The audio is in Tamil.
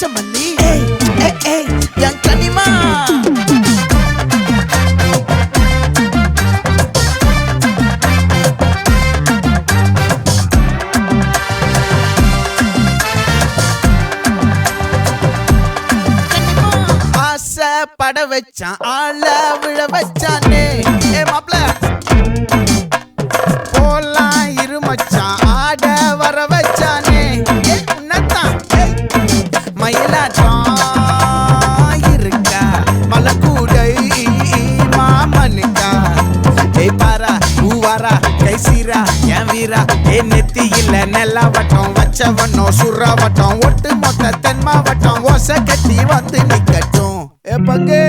பச்சை மல்லி என் கனிமா பட வச்சான் ஆள விழ வச்சானே மாப்ள போலாம் இருமச்சான் ஆட வர வச்சானே உன்னத்தான் மயிலாட்டம் இருக்கா மலக்கூடை மாமனுக்கா பாரா பூவாரா கைசீரா என் வீரா நெத்தி இல்ல நெல்லா வட்டம் வச்சவனும் சுறா வட்டம் ஒட்டு மொத்த தென் மாவட்டம் ஓசை கட்டி வந்து நிக்கட்டும் பங்கே